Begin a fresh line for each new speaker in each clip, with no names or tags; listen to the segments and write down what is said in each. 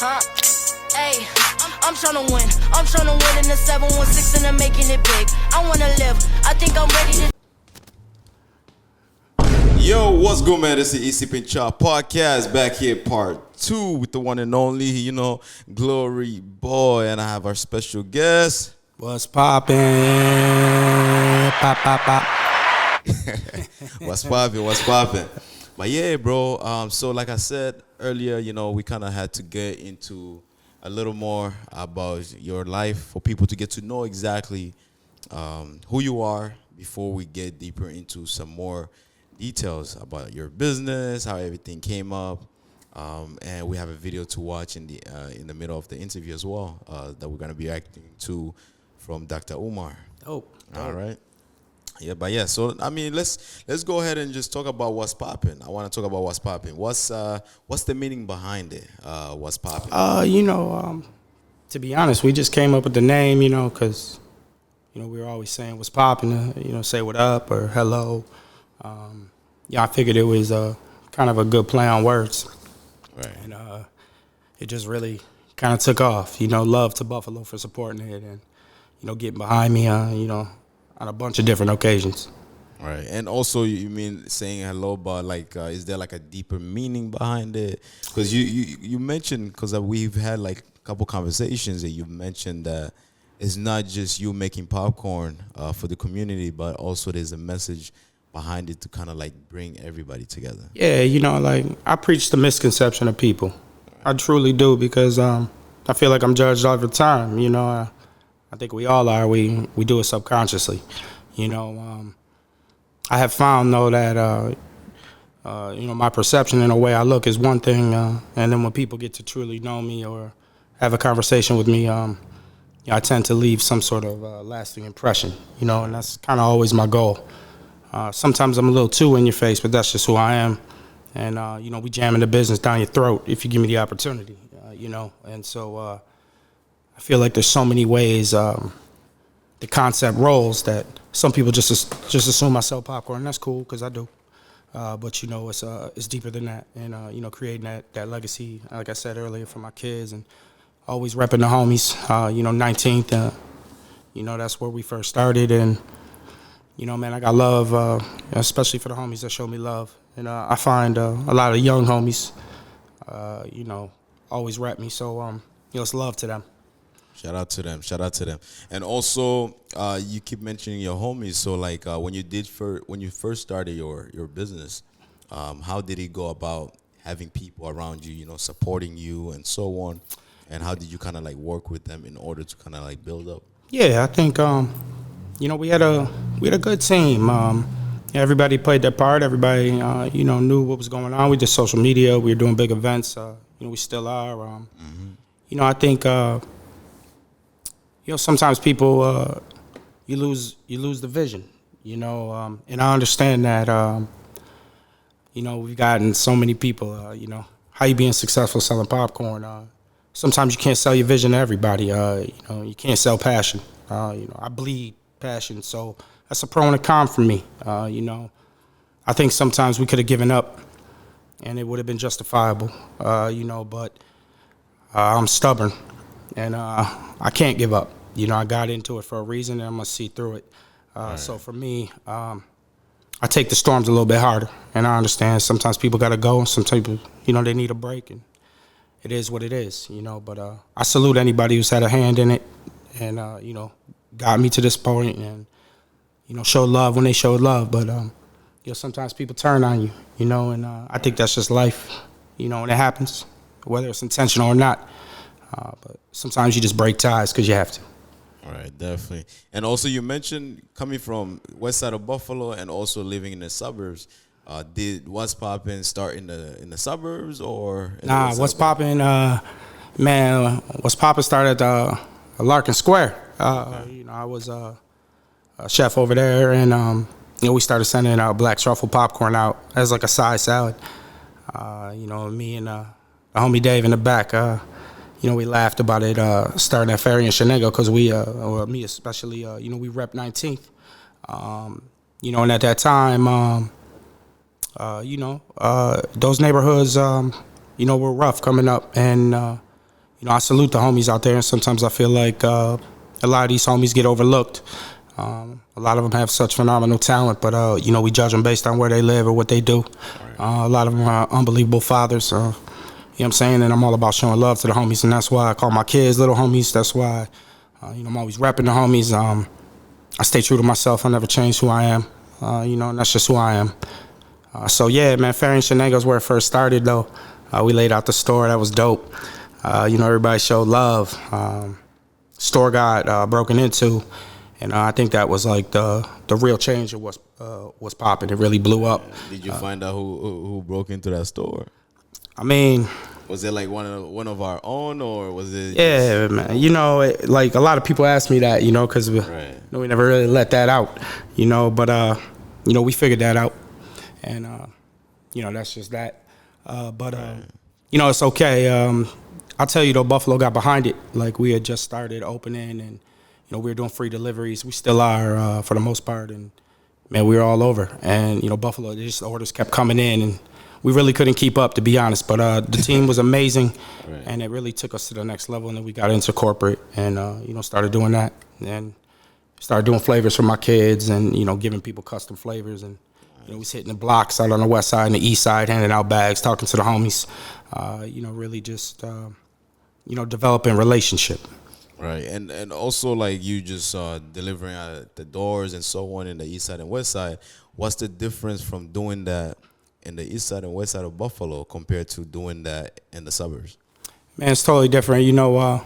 Huh? Hey, I'm tryna win. I'm tryna win in the 716 and I'm making it big. I wanna live. I think I'm ready to.
Yo, what's good, man? This is Easy Pincha Podcast back here, part 2 with the one and only, Glory Boy, and I have our special guest.
What's poppin'? Pop, pop, pop.
What's poppin'? But yeah, bro. So like I said earlier, we kind of had to get into a little more about your life for people to get to know exactly who you are before we get deeper into some more details about your business, how everything came up, and we have a video to watch in the middle of the interview as well that we're gonna be reacting to from Dr. Umar.
Oh,
all right. Yeah, but yeah. So I mean, let's go ahead and just talk about what's popping. I want to talk about what's popping. What's the meaning behind it? What's popping?
To be honest, we just came up with the name, because we were always saying what's popping, say what up or hello. I figured it was kind of a good play on words.
Right.
And it just really kind of took off. Love to Buffalo for supporting it and, getting behind me, on a bunch of different occasions.
Right. And also, you mean saying hello, but is there like a deeper meaning behind it? Because you mentioned, because we've had like a couple conversations that you mentioned that it's not just you making popcorn for the community, but also there's a message behind it to kind of like bring everybody together.
Yeah, I preach the misconception of people. I truly do, because I feel like I'm judged all the time. I think we all are. We do it subconsciously. I have found though that my perception and the way I look is one thing, and then when people get to truly know me or have a conversation with me, I tend to leave some sort of lasting impression. And that's kind of always my goal. Sometimes I'm a little too in your face, but that's just who I am. And, we jamming the business down your throat if you give me the opportunity, And so I feel like there's so many ways the concept rolls that some people just assume I sell popcorn. And that's cool, because I do. But, it's deeper than that. And, creating that legacy, like I said earlier, for my kids and always repping the homies, 19th. That's where we first started. And, man, I got love, especially for the homies that show me love. And I find a lot of young homies, always rep me. So, it's love to them.
Shout out to them. And also, you keep mentioning your homies. So, when you first started your business, how did it go about having people around you, supporting you and so on? And how did you kind of work with them in order to kind of build up?
Yeah, I think we had a good team. Everybody played their part. Everybody knew what was going on. We did social media. We were doing big events. We still are. I think sometimes people you lose the vision. And I understand that. We've gotten so many people. How you being successful selling popcorn? Sometimes you can't sell your vision to everybody. You can't sell passion. I bleed passion, so that's a pro and a con for me. I think sometimes we could have given up and it would have been justifiable, but I'm stubborn and I can't give up. I got into it for a reason and I'm gonna see through it. Right. So for me, I take the storms a little bit harder, and I understand sometimes people gotta go, some people, they need a break, and it is what it is, but I salute anybody who's had a hand in it and, got me to this point and, showed love when they showed love. But, sometimes people turn on you, and I think that's just life, and it happens, whether it's intentional or not. But sometimes you just break ties because you have to.
All right, definitely. And also you mentioned coming from west side of Buffalo and also living in the suburbs. Did What's Poppin' start in the suburbs or?
Nah, What's Poppin', man, What's Poppin' started at Larkin Square. I was a chef over there, and we started sending black truffle popcorn out as like a side salad. Me and the homie Dave in the back, we laughed about it starting at Ferry and Shenego because or me especially, we rep 19th. And at that time, those neighborhoods, were rough coming up. And, I salute the homies out there, and sometimes I feel like a lot of these homies get overlooked. A lot of them have such phenomenal talent, but we judge them based on where they live or what they do. A lot of them are unbelievable fathers. You know what I'm saying? And I'm all about showing love to the homies, and that's why I call my kids little homies. That's why, I'm always repping the homies. I stay true to myself. I never change who I am. And that's just who I am. So yeah, man, Ferry and Shenango's where it first started, though. We laid out the store. That was dope. Everybody showed love. Store got broken into, and I think that was like the real change of what's popping. It really blew up.
Did you find out who broke into that store?
I mean,
was it like one of our own, or was it?
Yeah, man. Like a lot of people ask me that, because we never really let that out, But we figured that out, and that's just that. It's okay. I'll tell you though, Buffalo got behind it. Like we had just started opening, and we were doing free deliveries. We still are for the most part, and man, we were all over. And Buffalo, just the orders kept coming in, and we really couldn't keep up, to be honest. But the team was amazing, and it really took us to the next level. And then we got into corporate, and started doing that, and started doing flavors for my kids, and giving people custom flavors, and we was hitting the blocks out on the west side and the east side, handing out bags, talking to the homies. Really just developing relationship.
Right, and also like you just delivering at the doors and so on in the east side and west side. What's the difference from doing that in the east side and west side of Buffalo compared to doing that in the suburbs?
Man, it's totally different. A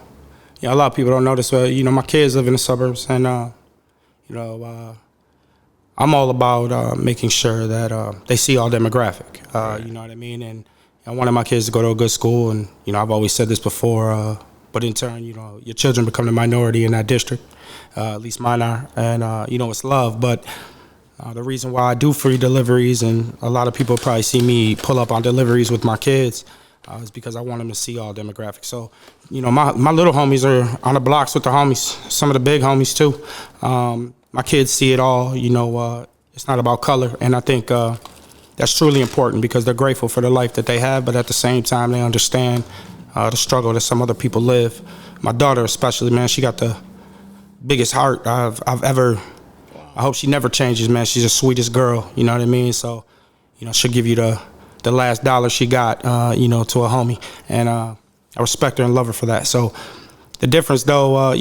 lot of people don't know this, but my kids live in the suburbs, and I'm all about making sure that they see all demographic. You know what I mean? And I wanted my kids to go to a good school, and I've always said this before. But in turn, your children become the minority in that district. At least mine are, and it's love. But the reason why I do free deliveries, and a lot of people probably see me pull up on deliveries with my kids, is because I want them to see all demographics. So, my little homies are on the blocks with the homies. Some of the big homies too. My kids see it all. It's not about color, and I think that's truly important because they're grateful for the life that they have, but at the same time, they understand the struggle that some other people live. My daughter especially, man, she got the biggest heart I've ever. I hope she never changes, man. She's the sweetest girl, you know what I mean? So, she'll give you the last dollar she got, to a homie. And I respect her and love her for that. So the difference, though,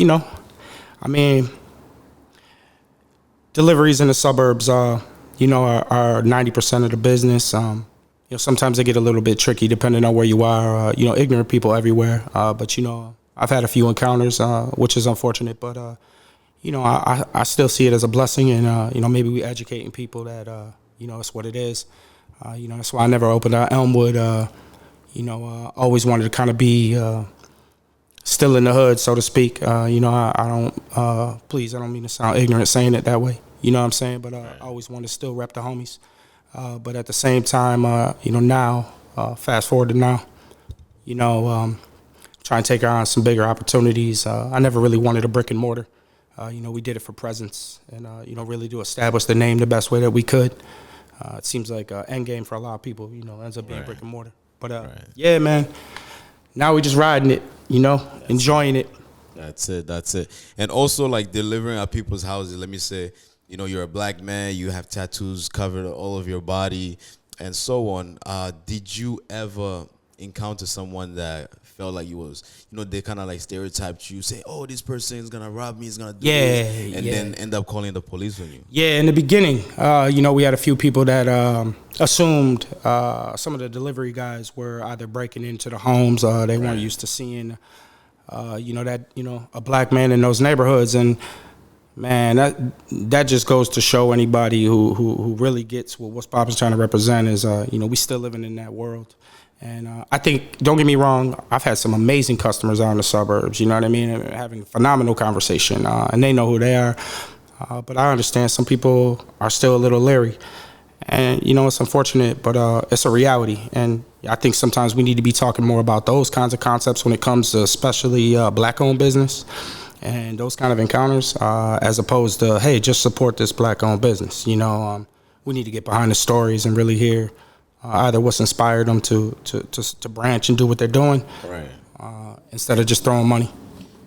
deliveries in the suburbs, are 90% of the business. Sometimes they get a little bit tricky depending on where you are. Ignorant people everywhere. But I've had a few encounters, which is unfortunate. But I still see it as a blessing, and maybe we educating people that it's what it is. That's why I never opened Elmwood. Always wanted to kind of be still in the hood, so to speak. I don't. Please, I don't mean to sound ignorant saying it that way. You know what I'm saying? But I always want to still rep the homies. But at the same time, now, fast forward to now, try and take on some bigger opportunities. I never really wanted a brick and mortar. We did it for presence and, really to establish the name the best way that we could. It seems like an end game for a lot of people, ends up being brick and mortar. But, yeah, man, now we're just riding it, enjoying it.
That's it. And also, like, delivering at people's houses, let me say, you're a black man, you have tattoos covered all of your body and so on. Did you ever encounter someone that felt like you was, they kind of like stereotyped you, say, oh, this person is going to rob me, is going to do this, and then end up calling the police on you? Yeah,
in the beginning, we had a few people that assumed some of the delivery guys were either breaking into the homes, they weren't used to seeing, a black man in those neighborhoods. And man, that just goes to show anybody who really gets what What's Poppin's trying to represent is, we still living in that world. And I think, don't get me wrong, I've had some amazing customers out in the suburbs, you know what I mean, and having phenomenal conversation, and they know who they are. But I understand some people are still a little leery. And, it's unfortunate, but it's a reality. And I think sometimes we need to be talking more about those kinds of concepts when it comes to especially black-owned business and those kind of encounters, as opposed to, hey, just support this black-owned business. We need to get behind the stories and really hear either what's inspired them to branch and do what they're doing, instead of just throwing money.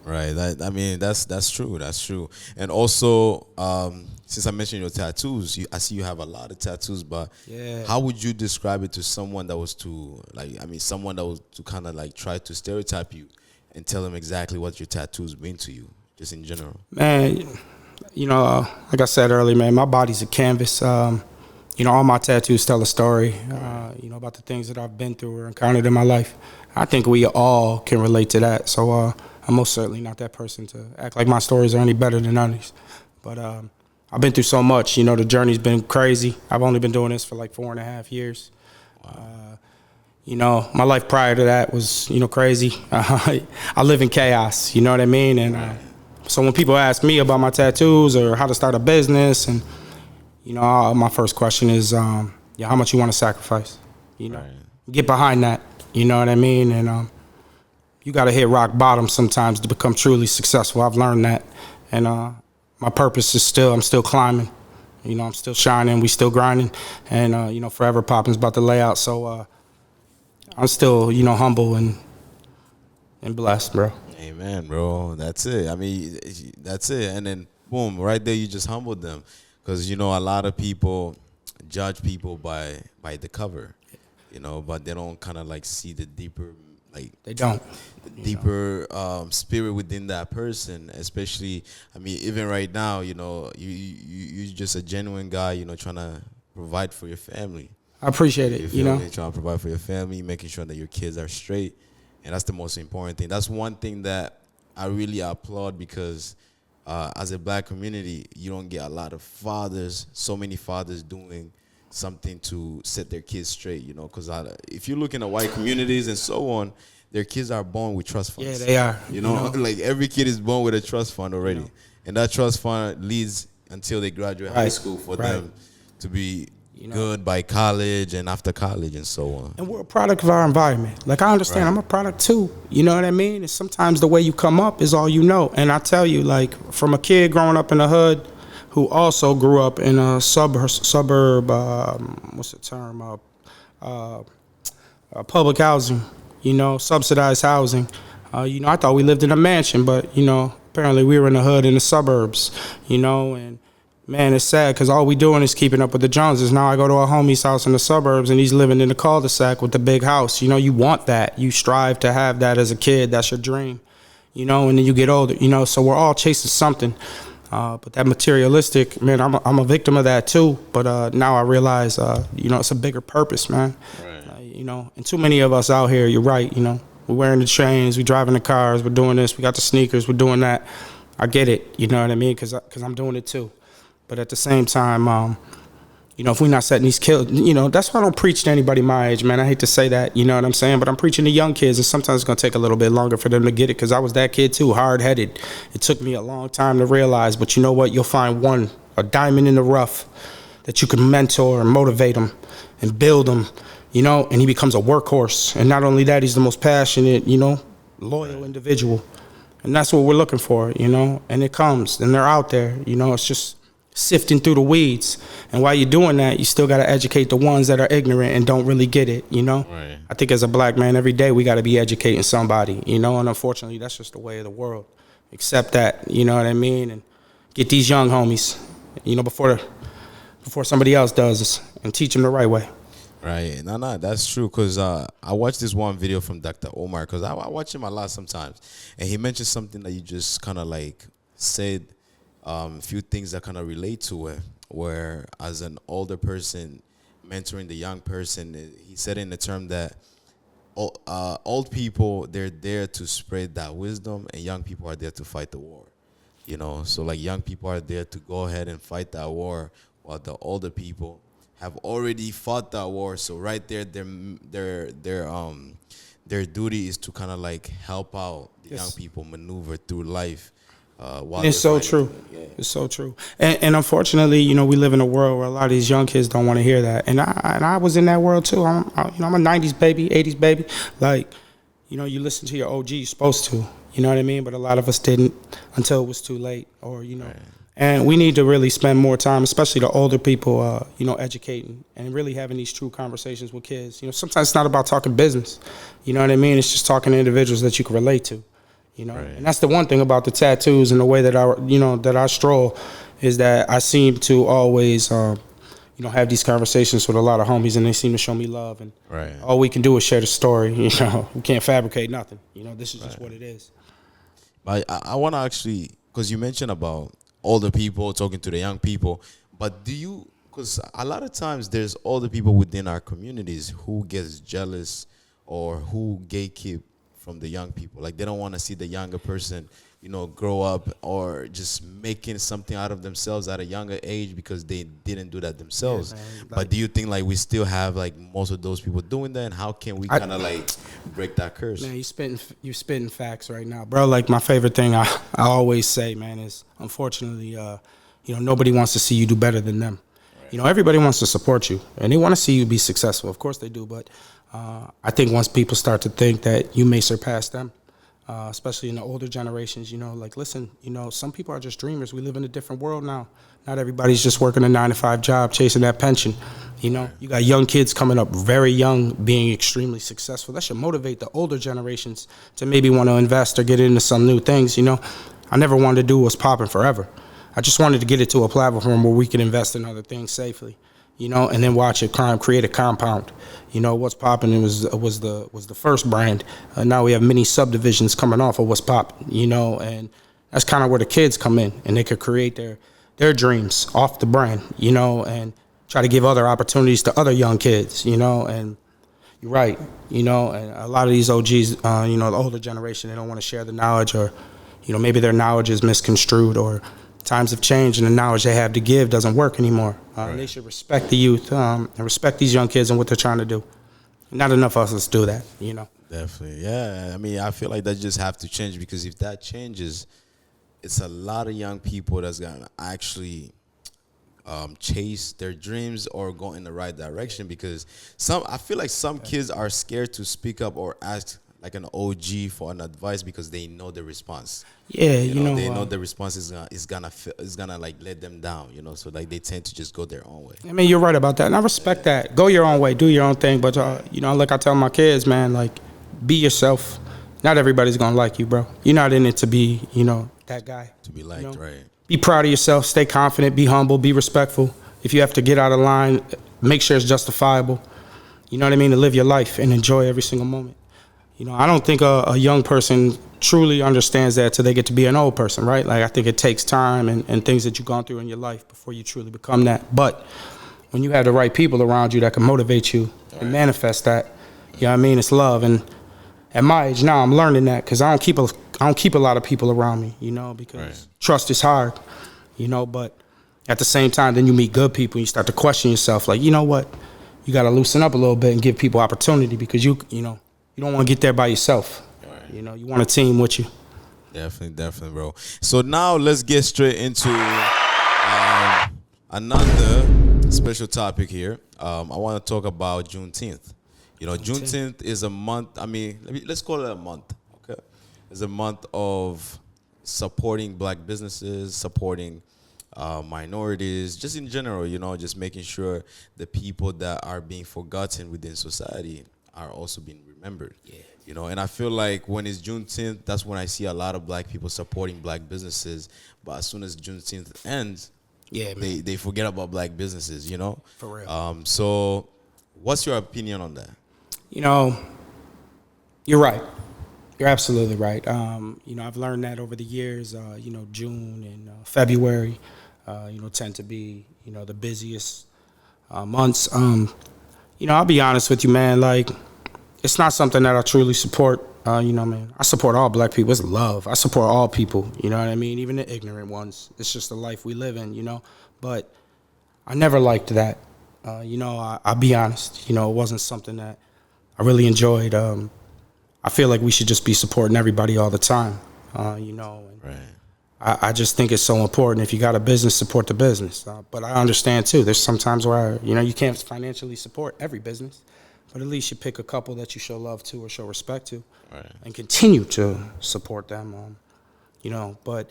Right. I mean, that's true. That's true. And also, since I mentioned your tattoos, I see you have a lot of tattoos. But
Yeah.
how would you describe it to someone that was to someone that was to kind of like try to stereotype you and tell them exactly what your tattoos mean to you, just in general?
Man, like I said earlier, man, my body's a canvas. All my tattoos tell a story, about the things that I've been through or encountered in my life. I think we all can relate to that. So I'm most certainly not that person to act like my stories are any better than others. But I've been through so much. The journey's been crazy. I've only been doing this for like 4.5 years. My life prior to that was, crazy. I live in chaos, you know what I mean? And so when people ask me about my tattoos or how to start a business, and, my first question is, how much you want to sacrifice? Get behind that, you know what I mean? And you got to hit rock bottom sometimes to become truly successful. I've learned that. And my purpose is I'm still climbing. I'm still shining. We still grinding. And, Forever Poppin's about to lay out. So I'm still, humble and blessed, bro.
Amen, bro. That's it. I mean, that's it. And then, boom, right there, you just humbled them. Because, a lot of people judge people by the cover, but they don't kind of like see the deeper, like
they don't.
The deeper spirit within that person. Especially, I mean, even right now, you're just a genuine guy, trying to provide for your family.
I appreciate it,
Trying to provide for your family, making sure that your kids are straight. And that's the most important thing. That's one thing that I really applaud because as a black community, you don't get a lot of fathers, so many fathers doing something to set their kids straight, because if you're looking at white communities and so on, their kids are born with trust funds.
Yeah, they are.
Like every kid is born with a trust fund already. And that trust fund leads until they graduate high school for them to be good by college and after college and so on.
And we're a product of our environment. Like, I understand, I'm a product too. You know what I mean? And sometimes the way you come up is all you know. And I tell you, like, from a kid growing up in the hood who also grew up in a suburb, what's the term? Public housing, subsidized housing. I thought we lived in a mansion, but, apparently we were in the hood in the suburbs, and man, it's sad because all we doing is keeping up with the Joneses. Now I go to a homie's house in the suburbs and he's living in the cul-de-sac with the big house. You want that. You strive to have that as a kid. That's your dream, and then you get older, so we're all chasing something. But that materialistic, man, I'm a victim of that too. But now I realize, it's a bigger purpose, man. Right. And too many of us out here, you're right, we're wearing the chains, we're driving the cars, we're doing this, we got the sneakers, we're doing that. I get it, you know what I mean? Because I'm doing it too. But at the same time, if we're not setting these kills, that's why I don't preach to anybody my age, man. I hate to say that, you know what I'm saying? But I'm preaching to young kids, and sometimes it's going to take a little bit longer for them to get it because I was that kid too, hard-headed. It took me a long time to realize, but you know what? You'll find a diamond in the rough that you can mentor and motivate them and build them, and he becomes a workhorse. And not only that, he's the most passionate, loyal individual. And that's what we're looking for, and it comes, and they're out there, it's just sifting through the weeds. And while you're doing that, you still got to educate the ones that are ignorant and don't really get it, Right. I think as a black man, every day we got to be educating somebody, and unfortunately, that's just the way of the world. Accept that, you know what I mean? And get these young homies, before somebody else does this, and teach them the right way.
Right. No, that's true. Because I watched this one video from Dr. Omar, because I watch him a lot sometimes. And he mentioned something that you just kind of like said, a few things that kind of relate to it, where as an older person mentoring the young person, he said in the term that old people, they're there to spread that wisdom, and young people are there to fight the war. So like young people are there to go ahead and fight that war, while the older people have already fought that war. So right there, their duty is to kind of like help out the young people maneuver through life. It's so true. It's so true.
And unfortunately, we live in a world where a lot of these young kids don't want to hear that. And I was in that world too. I'm a 90s baby, 80s baby. Like, you listen to your OG, you're supposed to. You know what I mean? But a lot of us didn't until it was too late. Or, right. And we need to really spend more time, especially the older people, educating and really having these true conversations with kids. Sometimes it's not about talking business. You know what I mean? It's just talking to individuals that you can relate to.
Right.
And that's the one thing about the tattoos and the way that I stroll is that I seem to always, have these conversations with a lot of homies, and they seem to show me love. And
Right.
all we can do is share the story. We can't fabricate nothing. This is just what it is.
I want to actually, because you mentioned about older people talking to the young people, but because a lot of times there's older people within our communities who gets jealous or who gatekeep from the young people. Like they don't want to see the younger person, grow up or just making something out of themselves at a younger age because they didn't do that themselves.
Yeah, man.
But do you think like we still have like most of those people doing that, and how can we kind of like break that curse?
Man, you spitting facts right now, bro. Like my favorite thing I always say, man, is unfortunately, nobody wants to see you do better than them. Right. Everybody wants to support you and they want to see you be successful. Of course they do, but I think once people start to think that you may surpass them, especially in the older generations, listen, some people are just dreamers. We live in a different world now. Not everybody's just working a 9-to-5 job, chasing that pension. You got young kids coming up very young, being extremely successful. That should motivate the older generations to maybe want to invest or get into some new things. I never wanted to do what's popping forever. I just wanted to get it to a platform where we could invest in other things safely. And then watch it create a compound. What's popping was the first brand. Now we have many subdivisions coming off of what's popping. And that's kind of where the kids come in, and they could create their dreams off the brand. And try to give other opportunities to other young kids. And you're right. And a lot of these OGs, the older generation, they don't want to share the knowledge, or maybe their knowledge is misconstrued, or times have changed and the knowledge they have to give doesn't work anymore. Right. They should respect the youth and respect these young kids and what they're trying to do. Not enough of us do that,
Definitely, yeah. I mean, I feel like that just have to change, because if that changes, it's a lot of young people that's gonna actually chase their dreams or go in the right direction. Because I feel like some kids are scared to speak up or ask like an OG for an advice because they know the response.
Yeah,
they know the response is gonna like let them down. So like they tend to just go their own way.
I mean, you're right about that, and I respect that. Go your own way, do your own thing. But like I tell my kids, man, like be yourself. Not everybody's gonna like you, bro. You're not in it to be, that guy.
To be liked, right?
Be proud of yourself. Stay confident. Be humble. Be respectful. If you have to get out of line, make sure it's justifiable. You know what I mean? To live your life and enjoy every single moment. I don't think a young person truly understands that till they get to be an old person, right? Like, I think it takes time and things that you've gone through in your life before you truly become that. But when you have the right people around you that can motivate you and manifest that, it's love. And at my age now, I'm learning that because I don't keep a lot of people around me, because trust is hard, but at the same time, then you meet good people and you start to question yourself, like, you know what? You got to loosen up a little bit and give people opportunity, because you don't want to get there by yourself. Right. You want a team with you.
Definitely, bro. So now let's get straight into another special topic here. I want to talk about Juneteenth. Juneteenth is a month. I mean, let's call it a month. Okay, it's a month of supporting black businesses, supporting minorities, just in general. Just making sure the people that are being forgotten within society are also being remembered. Yeah. And I feel like when it's Juneteenth, that's when I see a lot of black people supporting black businesses. But as soon as Juneteenth ends, they forget about black businesses,
For real.
So what's your opinion on that?
You're right. You're absolutely right. I've learned that over the years. June and February, tend to be, the busiest months. I'll be honest with you, man. Like, it's not something that I truly support. Man, I support all black people. It's love. I support all people. You know what I mean? Even the ignorant ones. It's just the life we live in. But I never liked that. I'll be honest. It wasn't something that I really enjoyed. I feel like we should just be supporting everybody all the time. And
Right.
I just think it's so important. If you got a business, support the business. But I understand too. There's some times where you can't financially support every business, but at least you pick a couple that you show love to or show respect to,
Right.
and continue to support them. But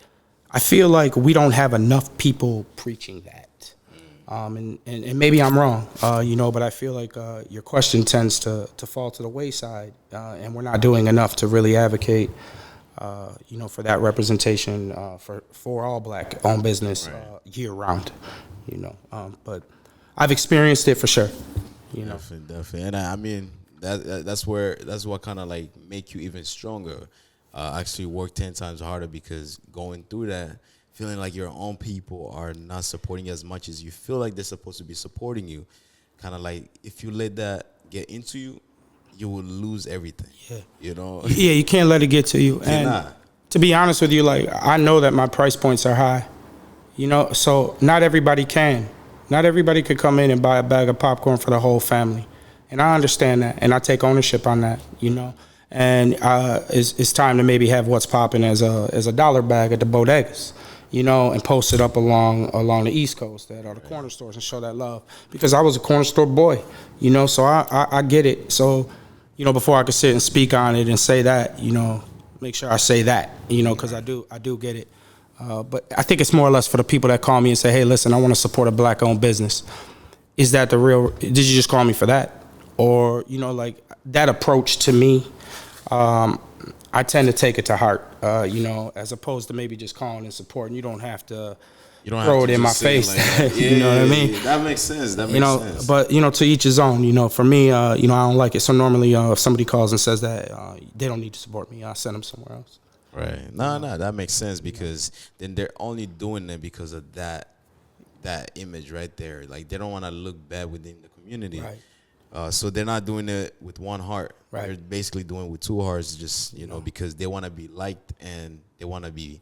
I feel like we don't have enough people preaching that. And maybe I'm wrong, but I feel like your question tends to fall to the wayside, and we're not doing enough to really advocate, for that representation for all black-owned business year-round, But I've experienced it for sure,
Definitely. And I mean, that's what kind of like make you even stronger. Actually work 10 times harder, because going through that, feeling like your own people are not supporting you as much as you feel like they're supposed to be supporting you, kind of like if you let that get into you, you will lose everything. Yeah.
Yeah, you can't let it get to you. And to be honest with you, like, I know that my price points are high, so not everybody can. Not everybody could come in and buy a bag of popcorn for the whole family. And I understand that, and I take ownership on that, And it's time to maybe have what's popping as a dollar bag at the bodegas, and post it up along the East Coast at all the corner stores and show that love. Because I was a corner store boy, so I get it. So, before I could sit and speak on it and say that, make sure I say that, because I do get it. But I think it's more or less for the people that call me and say, hey, listen, I want to support a black-owned business. Is that the real? Did you just call me for that? Or, like that approach to me, I tend to take it to heart, as opposed to maybe just calling and supporting. You don't have to throw it in my face.
Like
you know what I mean?
That makes sense. That makes sense.
But, to each his own. For me, I don't like it. So normally if somebody calls and says that, they don't need to support me, I'll send them somewhere else.
Right. No, that makes sense, because then they're only doing it because of that image right there. Like, they don't want to look bad within the community.
Right.
So they're not doing it with one heart.
Right.
They're basically doing it with two hearts, just, because they want to be liked and they want to be,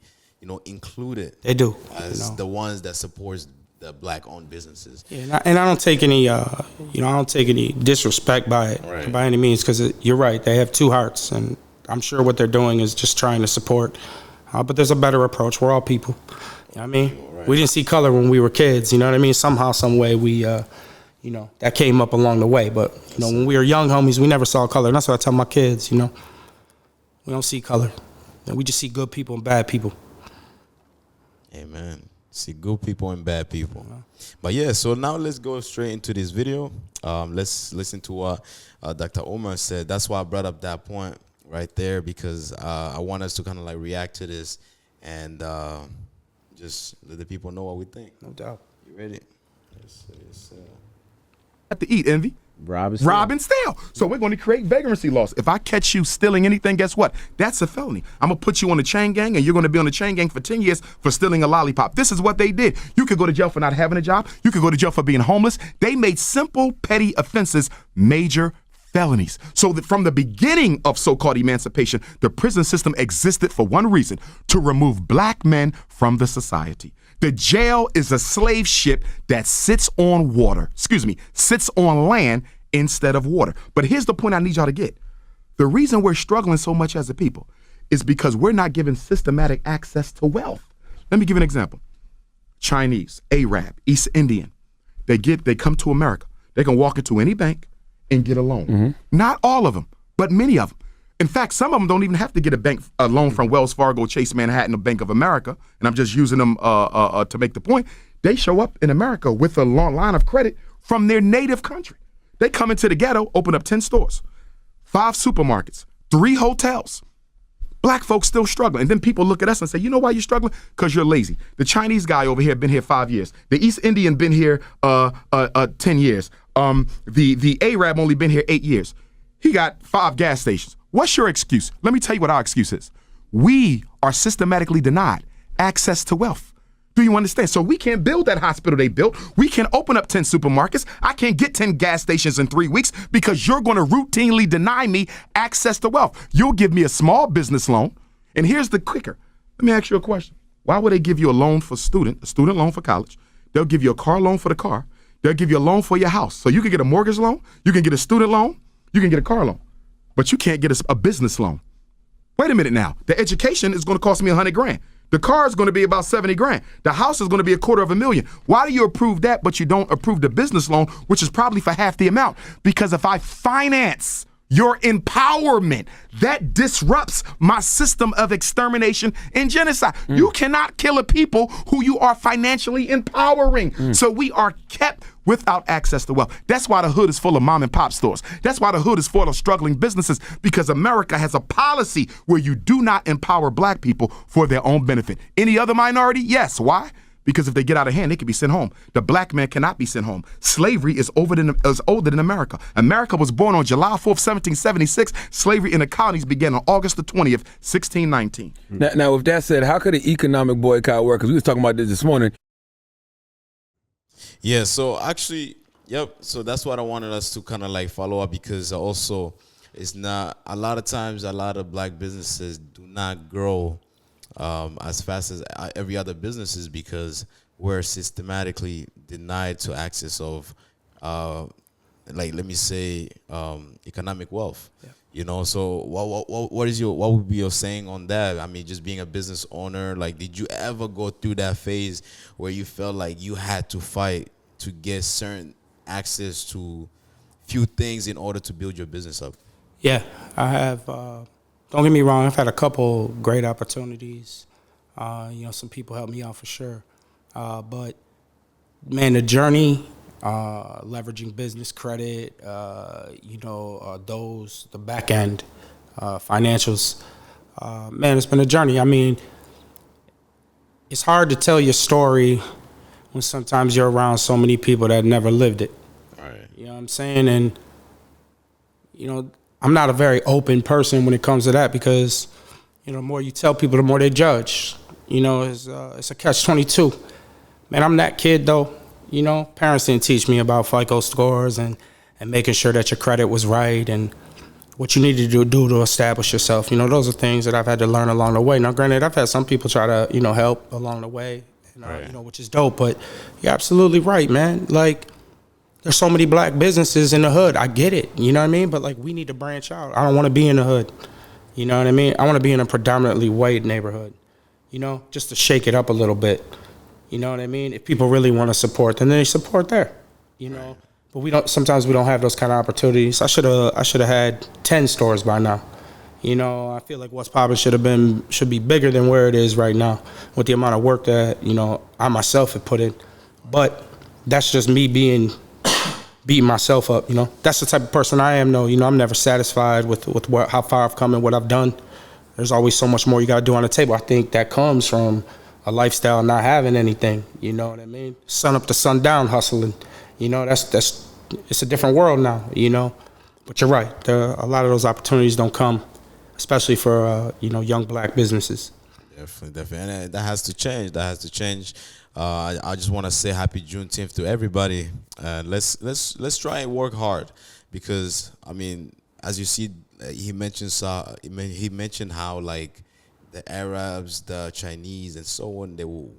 included.
They do.
As the ones that supports the black-owned businesses.
Yeah, and I don't take any, I don't take any disrespect by it, by any means, because you're right. They have two hearts, and I'm sure what they're doing is just trying to support. But there's a better approach. We're all people. You know what I mean? Right. We didn't see color when we were kids. You know what I mean? Somehow, some way, we, that came up along the way. But, when we were young homies, we never saw color. And that's what I tell my kids, we don't see color. We just see good people and bad people.
Amen. See good people and bad people. But yeah, so now let's go straight into this video. Let's listen to what Dr. Omar said. That's why I brought up that point right there, because I want us to kind of like react to this and just let the people know what we think.
No doubt.
You ready?
Have to eat, Envy. Rob and steal. So we're going to create vagrancy laws. If I catch you stealing anything, guess what? That's a felony. I'm going to put you on the chain gang, and you're going to be on the chain gang for 10 years for stealing a lollipop. This is what they did. You could go to jail for not having a job. You could go to jail for being homeless. They made simple, petty offenses major felonies. So that from the beginning of so-called emancipation, the prison system existed for one reason: to remove black men from the society. The jail is a slave ship that sits on land instead of water. But here's the point I need y'all to get. The reason we're struggling so much as a people is because we're not given systematic access to wealth. Let me give you an example. Chinese, Arab, East Indian, they come to America. They can walk into any bank and get a loan. Mm-hmm. Not all of them, but many of them. In fact, some of them don't even have to get a loan from Wells Fargo, Chase Manhattan, or Bank of America, and I'm just using them to make the point. They show up in America with a long line of credit from their native country. They come into the ghetto, open up 10 stores, 5 supermarkets, 3 hotels. Black folks still struggling. And then people look at us and say, you know why you're struggling? Because you're lazy. The Chinese guy over here been here 5 years. The East Indian been here 10 years. The Arab only been here 8 years. He got 5 gas stations. What's your excuse? Let me tell you what our excuse is. We are systematically denied access to wealth. Do you understand? So we can't build that hospital they built. We can open up 10 supermarkets. I can't get 10 gas stations in 3 weeks because you're going to routinely deny me access to wealth. You'll give me a small business loan. And here's the kicker. Let me ask you a question. Why would they give you a loan for a student loan for college? They'll give you a car loan for the car. They'll give you a loan for your house. So you can get a mortgage loan. You can get a student loan. You can get a car loan. But you can't get a business loan. Wait a minute now. The education is going to cost me $100,000. The car is going to be about $70,000. The house is going to be $250,000. Why do you approve that, but you don't approve the business loan, which is probably for half the amount? Because if I finance your empowerment. That disrupts my system of extermination and genocide. You cannot kill a people who you are financially empowering. So we are kept without access to wealth. That's why the hood is full of mom and pop stores. That's why the hood is full of struggling businesses, because America has a policy where you do not empower black people for their own benefit. Any other minority? Yes. Why? Because if they get out of hand, they can be sent home. The black man cannot be sent home. Slavery is older than America. America was born on July 4th, 1776. Slavery in the colonies began on August the 20th, 1619.
Now, with that said, how could an economic boycott work? Because we was talking about this morning.
Yeah, so actually, yep. So that's what I wanted us to kind of like follow up, because also it's not, a lot of times, a lot of black businesses do not grow as fast as every other businesses, because we're systematically denied to access of, like, let me say, economic wealth. Yeah. You know, so what would be your saying on that? I mean, just being a business owner, like, did you ever go through that phase where you felt like you had to fight to get certain access to few things in order to build your business up?
Yeah, I have. Don't get me wrong, I've had a couple great opportunities. Some people helped me out for sure. But, man, the journey, leveraging business credit, the back end, financials, man, it's been a journey. I mean, it's hard to tell your story when sometimes you're around so many people that never lived it.
All right.
You know what I'm saying? And, I'm not a very open person when it comes to that, because, the more you tell people, the more they judge. It's a catch-22. Man, I'm that kid, though. Parents didn't teach me about FICO scores and making sure that your credit was right and what you needed to do to establish yourself. Those are things that I've had to learn along the way. Now, granted, I've had some people try to, help along the way,
right.
Which is dope. But you're absolutely right, man. Like, there's so many black businesses in the hood. I get it. You know what I mean? But, like, we need to branch out. I don't want to be in the hood. You know what I mean? I want to be in a predominantly white neighborhood, just to shake it up a little bit. You know what I mean? If people really want to support, then they support there, But sometimes we don't have those kind of opportunities. I should have had 10 stores by now. I feel like What's Poppin' should be bigger than where it is right now with the amount of work that, I myself have put in. But that's just me beating myself up, That's the type of person I am, though. I'm never satisfied with how far I've come and what I've done. There's always so much more you got to do on the table. I think that comes from a lifestyle not having anything, you know what I mean? Sun up to sundown hustling, it's a different world now, But you're right, a lot of those opportunities don't come, especially for, young black businesses.
Definitely. And that has to change. I just want to say happy Juneteenth to everybody. Let's try and work hard, because, I mean, as you see, he mentioned how, like, the Arabs, the Chinese, and so on, they will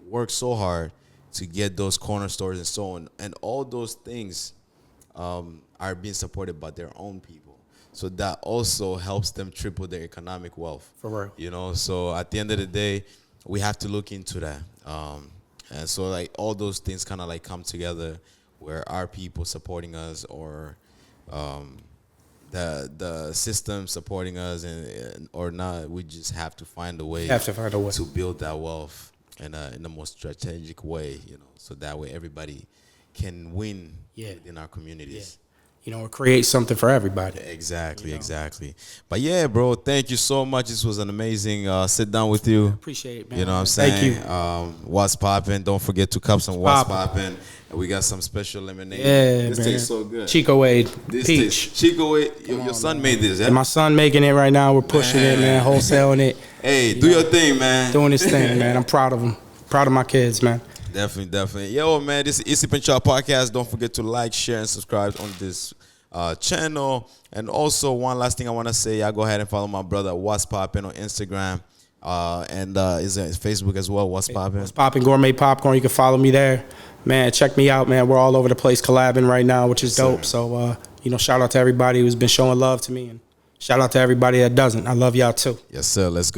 work so hard to get those corner stores and so on. And all those things are being supported by their own people. So that also helps them triple their economic wealth.
For real.
So at the end of the day, we have to look into that. And so, like, all those things kind of, like, come together where our people supporting us, or the system supporting us, or not, we just have to find a way to build that wealth in the most strategic way, so that way everybody can win within our communities.
Or create something for everybody.
Exactly. But yeah, bro, thank you so much. This was an amazing sit down with you.
Appreciate it, man.
You know what I'm saying?
Thank you.
What's Poppin'? Don't forget to cup some What's Poppin'. And we got some special lemonade.
Yeah,
this
man.
tastes so good.
Chico Aid, peach.
Chico Aid, your son made this, yeah?
And my son making it right now. We're pushing it, man, wholesaling it.
Hey, do your thing, man.
Doing his thing, man. I'm proud of him. Proud of my kids, man.
Definitely. Yo, man, this is Isip and Shaw Podcast. Don't forget to like, share, and subscribe on this channel. And also, one last thing I want to say, y'all go ahead and follow my brother What's Poppin' on Instagram, and is Facebook as well. What's Poppin'?
What's Poppin' Gourmet Popcorn. You can follow me there, man. Check me out, man. We're all over the place collabing right now, which is dope. So shout out to everybody who's been showing love to me, and shout out to everybody that doesn't. I love y'all too.
Yes, sir. Let's go.